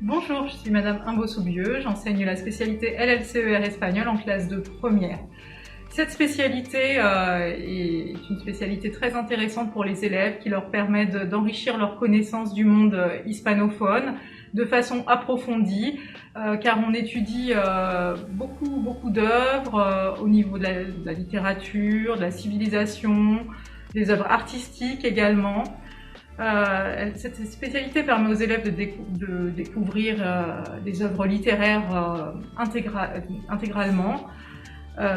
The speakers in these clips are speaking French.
Bonjour, je suis Madame Imbo-Soubieux, j'enseigne la spécialité LLCER espagnol en classe de première. Cette spécialité est une spécialité très intéressante pour les élèves qui leur permet d'enrichir leur connaissance du monde hispanophone de façon approfondie, car on étudie beaucoup d'œuvres au niveau de la littérature, de la civilisation, des œuvres artistiques également. Cette spécialité permet aux élèves de découvrir des œuvres littéraires intégralement,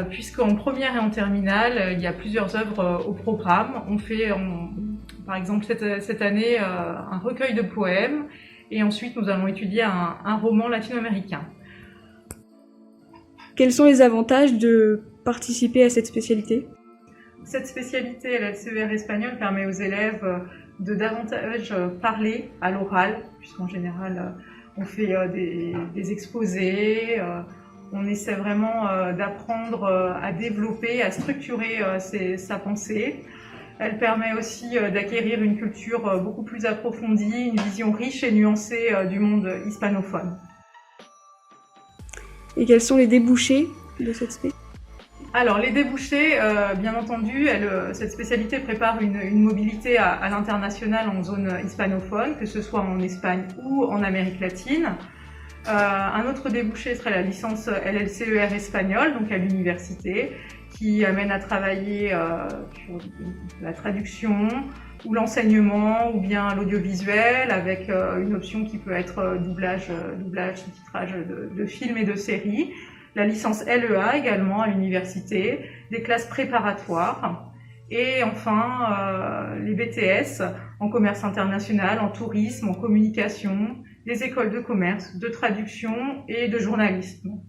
puisqu'en première et en terminale, il y a plusieurs œuvres au programme. On fait, par exemple, cette année, un recueil de poèmes, et ensuite nous allons étudier un roman latino-américain. Quels sont les avantages de participer à cette spécialité ? Cette spécialité, LLCER espagnol, permet aux élèves de davantage parler à l'oral, puisqu'en général on fait des exposés, on essaie vraiment d'apprendre à développer, à structurer sa pensée. Elle permet aussi d'acquérir une culture beaucoup plus approfondie, une vision riche et nuancée du monde hispanophone. Et quels sont les débouchés de cette spécialité ? Alors les débouchés, bien entendu, cette spécialité prépare une mobilité à l'international en zone hispanophone, que ce soit en Espagne ou en Amérique latine. Un autre débouché serait la licence LLCER espagnol, donc à l'université, qui amène à travailler sur la traduction ou l'enseignement ou bien l'audiovisuel avec une option qui peut être doublage, sous-titrage de films et de séries. La licence LEA également à l'université, des classes préparatoires et enfin les BTS en commerce international, en tourisme, en communication, des écoles de commerce, de traduction et de journalisme.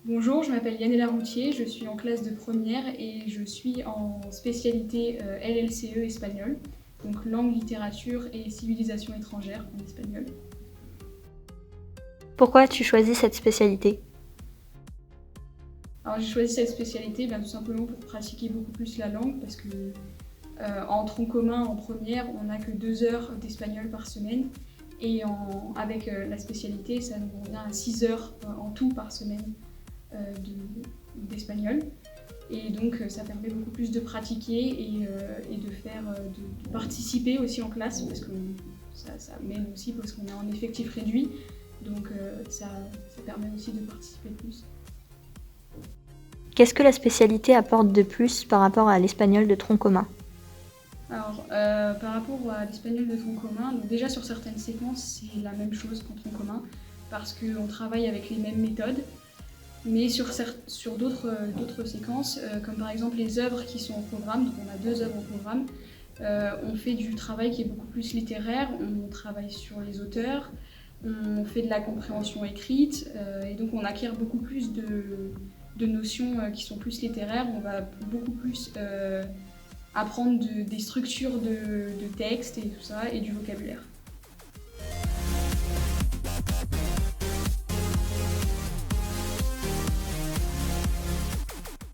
Bonjour, je m'appelle Yanela Routier, je suis en classe de première et je suis en spécialité LLCE espagnol, donc langue, littérature et civilisation étrangère en espagnol. Pourquoi as-tu choisi cette spécialité ? Alors j'ai choisi cette spécialité tout simplement pour pratiquer beaucoup plus la langue parce que en tronc commun en première on n'a que 2 heures d'espagnol par semaine et avec la spécialité ça nous revient à 6 heures en tout par semaine d'espagnol. Et donc ça permet beaucoup plus de pratiquer et de participer aussi en classe parce que ça mène aussi parce qu'on est en effectif réduit, donc ça permet aussi de participer plus. Qu'est-ce que la spécialité apporte de plus par rapport à l'espagnol de tronc commun ? Alors par rapport à l'espagnol de tronc commun, donc déjà sur certaines séquences c'est la même chose qu'en tronc commun parce qu'on travaille avec les mêmes méthodes. Mais sur d'autres séquences, comme par exemple les œuvres qui sont au programme, donc on a 2 œuvres au programme, on fait du travail qui est beaucoup plus littéraire, on travaille sur les auteurs, on fait de la compréhension écrite, et donc on acquiert beaucoup plus de notions qui sont plus littéraires, on va beaucoup plus apprendre des structures de textes et tout ça, et du vocabulaire.